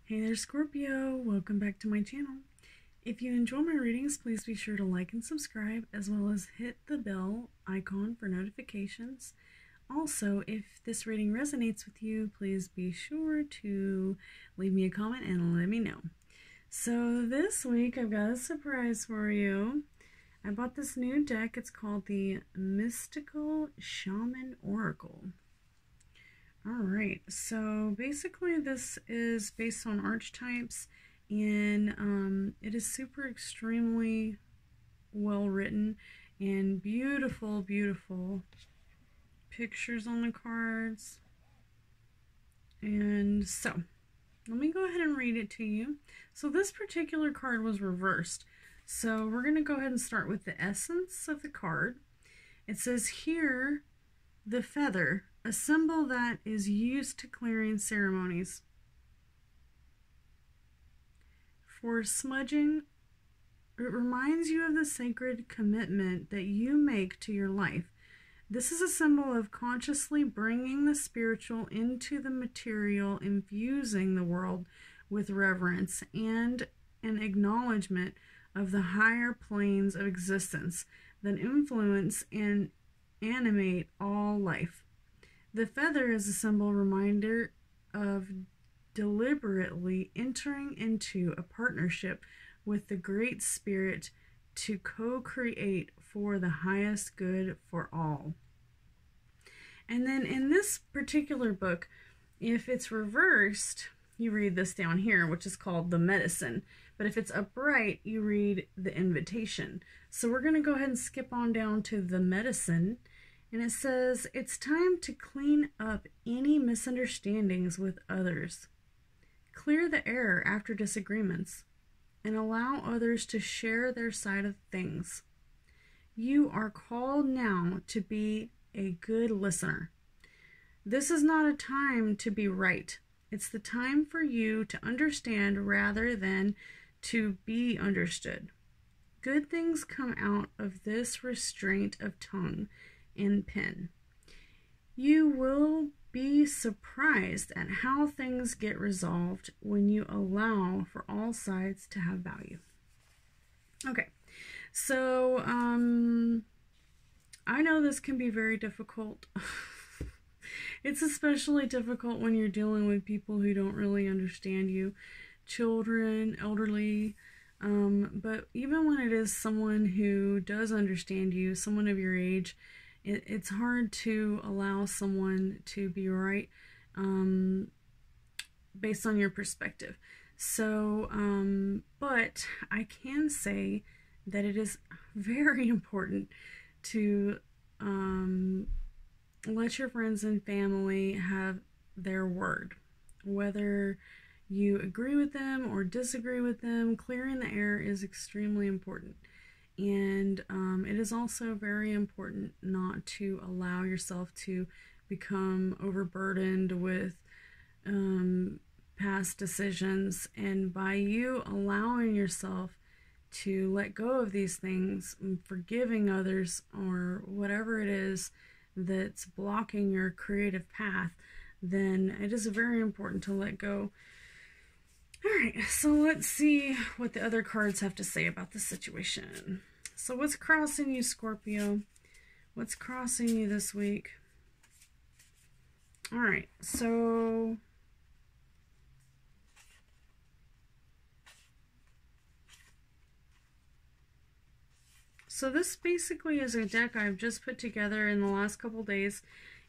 Hey there, Scorpio. Welcome back to my channel. If you enjoy my readings, please be sure to like and subscribe, as well as hit the bell icon for notifications. Also, if this reading resonates with you, please be sure to leave me a comment and let me know. So this week, I've got a surprise for you. I bought this new deck. It's called the Mystical Shaman Oracle. Alright, so basically this is based on archetypes, and it is super extremely well written and beautiful, beautiful pictures on the cards. And so, let me go ahead and read it to you. So this particular card was reversed. So we're going to go ahead and start with the essence of the card. It says here, the feather, a symbol that is used to clearing ceremonies. For smudging, it reminds you of the sacred commitment that you make to your life. This is a symbol of consciously bringing the spiritual into the material, infusing the world with reverence and an acknowledgement of the higher planes of existence that influence and animate all life. The feather is a symbol reminder of deliberately entering into a partnership with the Great Spirit to co-create for the highest good for all. And then in this particular book, if it's reversed, you read this down here, which is called the medicine. But if it's upright, you read the invitation. So we're going to go ahead and skip on down to the medicine. And it says, it's time to clean up any misunderstandings with others. Clear the air after disagreements and allow others to share their side of things. You are called now to be a good listener. This is not a time to be right. It's the time for you to understand rather than to be understood. Good things come out of this restraint of tongue and pen. You will be surprised at how things get resolved when you allow for all sides to have value. Okay, so I know this can be very difficult. It's especially difficult when you're dealing with people who don't really understand you, children, elderly, but even when it is someone who does understand you, someone of your age, it's hard to allow someone to be right based on your perspective. So, but I can say that it is very important to let your friends and family have their word. Whether you agree with them or disagree with them, clearing the air is extremely important. And it is also very important not to allow yourself to become overburdened with past decisions. And by you allowing yourself to let go of these things, forgiving others, or whatever it is that's blocking your creative path, then it is very important to let go. Alright, so let's see what the other cards have to say about the situation. So what's crossing you, Scorpio? What's crossing you this week? Alright, so this basically is a deck I've just put together in the last couple days,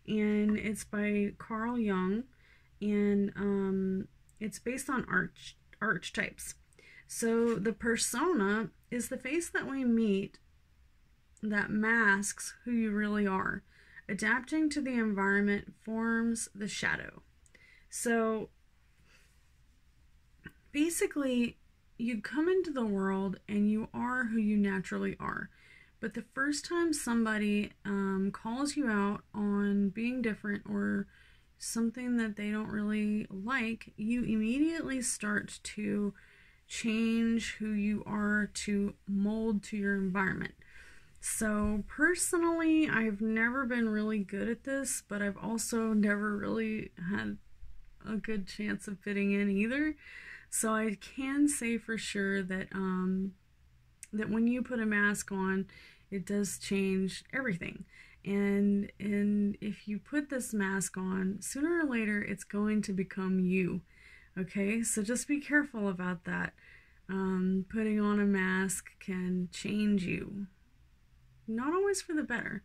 and it's by Carl Jung, and it's based on archetypes. So the persona is the face that we meet that masks who you really are. Adapting to the environment forms the shadow. So basically, you come into the world and you are who you naturally are. But the first time somebody calls you out on being different or something that they don't really like, you immediately start to change who you are to mold to your environment. So personally, I've never been really good at this, but I've also never really had a good chance of fitting in either. So I can say for sure that that when you put a mask on, it does change everything. And if you put this mask on, sooner or later it's going to become you. Okay, so just be careful about that. Putting on a mask can change you. Not always for the better.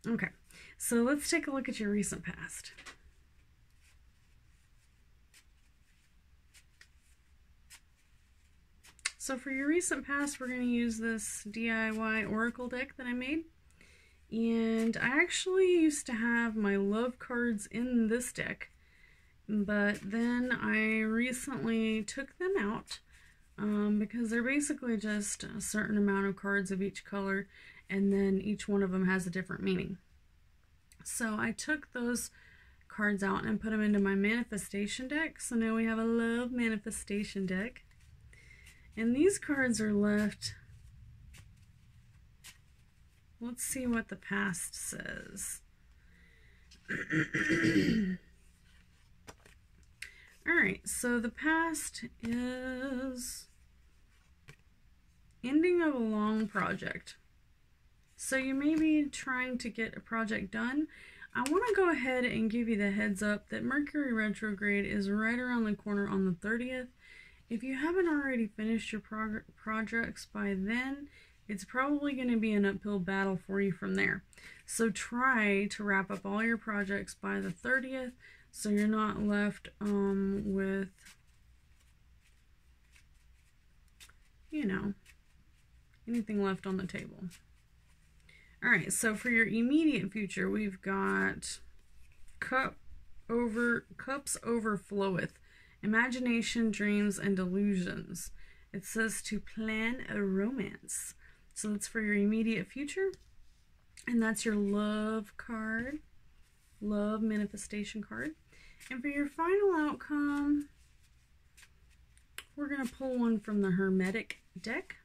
Okay, so let's take a look at your recent past. So for your recent past, we're going to use this DIY Oracle deck that I made. And I actually used to have my love cards in this deck, but then I recently took them out because they're basically just a certain amount of cards of each color, and then each one of them has a different meaning. So I took those cards out and put them into my manifestation deck. So now we have a love manifestation deck. And these cards are left. Let's see what the past says. Alright, so the past is ending of a long project. So you may be trying to get a project done. I want to go ahead and give you the heads up that Mercury retrograde is right around the corner on the 30th. If you haven't already finished your projects by then, it's probably going to be an uphill battle for you from there. So try to wrap up all your projects by the 30th so you're not left with, you know, anything left on the table. Alright, so for your immediate future, we've got cups overfloweth. Imagination, dreams, and delusions. It says to plan a romance. So that's for your immediate future. And that's your love card. Love manifestation card. And for your final outcome, we're going to pull one from the Hermetic deck.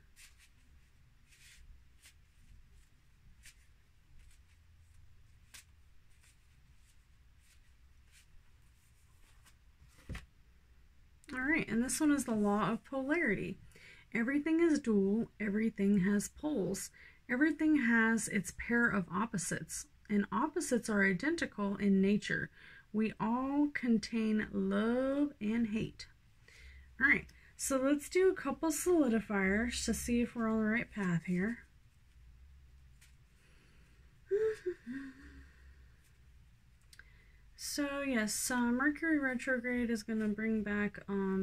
Alright, and this one is the law of polarity. Everything is dual, everything has poles. Everything has its pair of opposites, and opposites are identical in nature. We all contain love and hate. Alright, so let's do a couple solidifiers to see if we're on the right path here. So yes, Mercury retrograde is going to bring back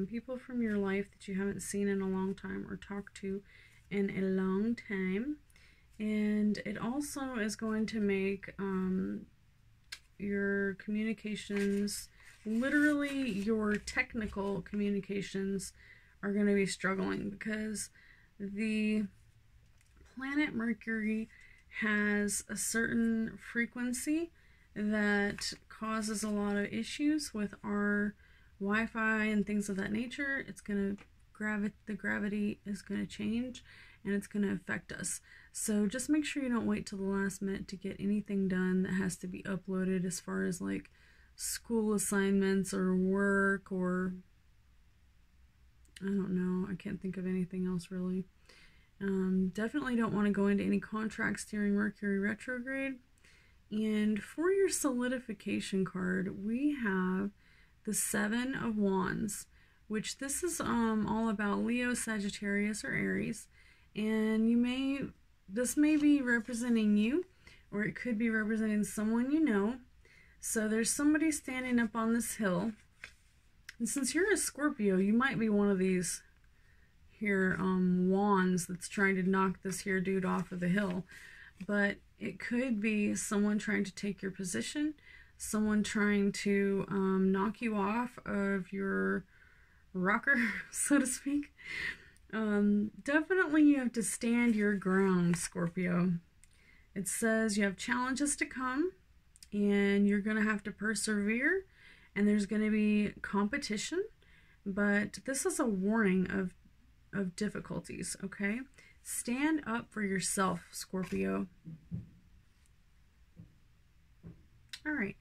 people from your life that you haven't seen in a long time or talked to in a long time. And it also is going to make your communications, literally your technical communications, are going to be struggling because the planet Mercury has a certain frequency that causes a lot of issues with our Wi-Fi and things of that nature. It's going to the gravity is going to change and it's going to affect us. So just make sure you don't wait till the last minute to get anything done that has to be uploaded as far as like school assignments or work or I don't know. I can't think of anything else really. Definitely don't want to go into any contracts during Mercury retrograde. And for your solidification card, we have the Seven of Wands, which this is all about Leo, Sagittarius, or Aries. And this may be representing you, or it could be representing someone you know. So there's somebody standing up on this hill. And since you're a Scorpio, you might be one of these here wands that's trying to knock this here dude off of the hill. But it could be someone trying to take your position, someone trying to knock you off of your rocker, so to speak. Definitely you have to stand your ground, Scorpio. It says you have challenges to come, and you're going to have to persevere, and there's going to be competition, but this is a warning of difficulties, okay? Stand up for yourself, Scorpio. Alright,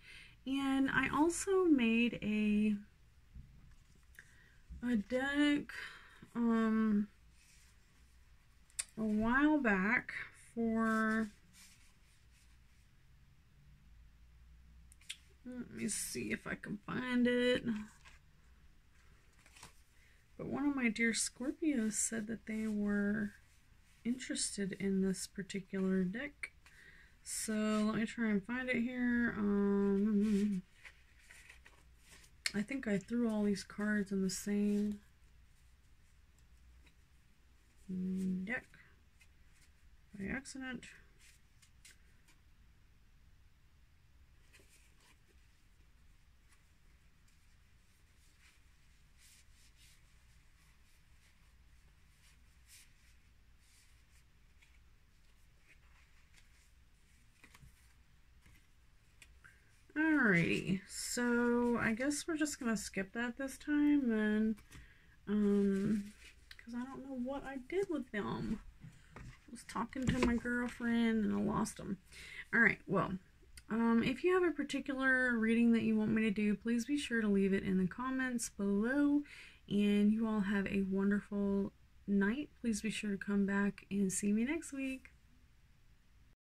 And I also made a deck a while back for, let me see if I can find it. But one of my dear Scorpios said that they were interested in this particular deck. So let me try and find it here. I think I threw all these cards in the same deck by accident. Alrighty, so I guess we're just gonna skip that this time then, because I don't know what I did with them. I was talking to my girlfriend and I lost them. Alright, well, if you have a particular reading that you want me to do, please be sure to leave it in the comments below, and you all have a wonderful night. Please be sure to come back and see me next week.